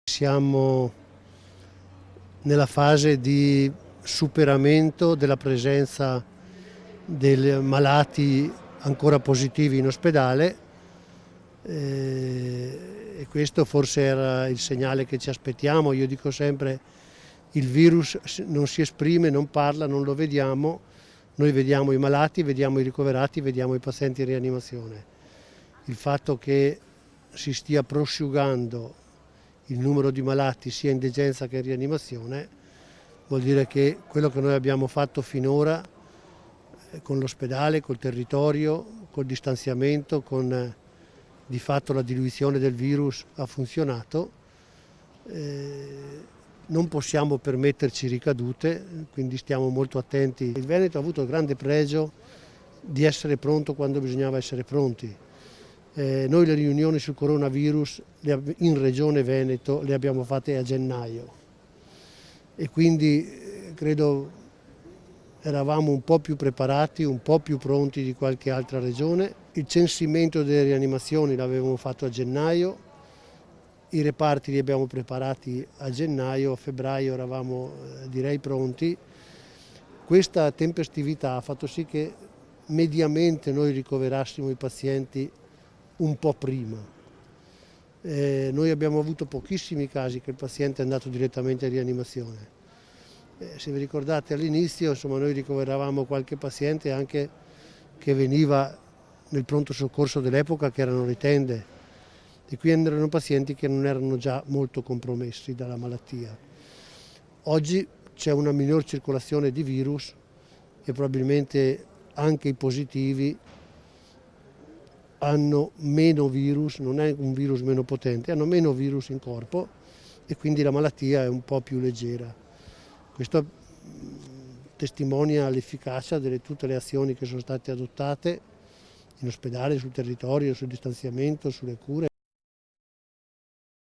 Siamo nella fase di superamento della presenza dei malati ancora positivi in ospedale e questo forse era il segnale che ci aspettiamo. Io dico sempre, il virus non si esprime, non parla, non lo vediamo, noi vediamo i malati, vediamo i ricoverati, vediamo i pazienti in rianimazione. Il fatto che si stia prosciugando il numero di malati sia in degenza che in rianimazione vuol dire che quello che noi abbiamo fatto finora con l'ospedale, col territorio, col distanziamento, con di fatto la diluizione del virus ha funzionato. Non possiamo permetterci ricadute, quindi stiamo molto attenti. Il Veneto ha avuto il grande pregio di essere pronto quando bisognava essere pronti. Noi le riunioni sul coronavirus in Regione Veneto le abbiamo fatte a gennaio e quindi credo eravamo un po' più preparati, un po' più pronti di qualche altra regione. Il censimento delle rianimazioni l'avevamo fatto a gennaio, i reparti li abbiamo preparati a gennaio, a febbraio eravamo direi pronti. Questa tempestività ha fatto sì che mediamente noi ricoverassimo i pazienti un po' prima. Noi abbiamo avuto pochissimi casi che il paziente è andato direttamente in rianimazione. Se vi ricordate all'inizio, noi ricoveravamo qualche paziente anche che veniva nel pronto soccorso dell'epoca, che erano le tende, e quindi erano pazienti che non erano già molto compromessi dalla malattia. Oggi c'è una minor circolazione di virus e probabilmente anche i positivi hanno meno virus, non è un virus meno potente, hanno meno virus in corpo e quindi la malattia è un po' più leggera. Questo testimonia l'efficacia di tutte le azioni che sono state adottate in ospedale, sul territorio, sul distanziamento, sulle cure.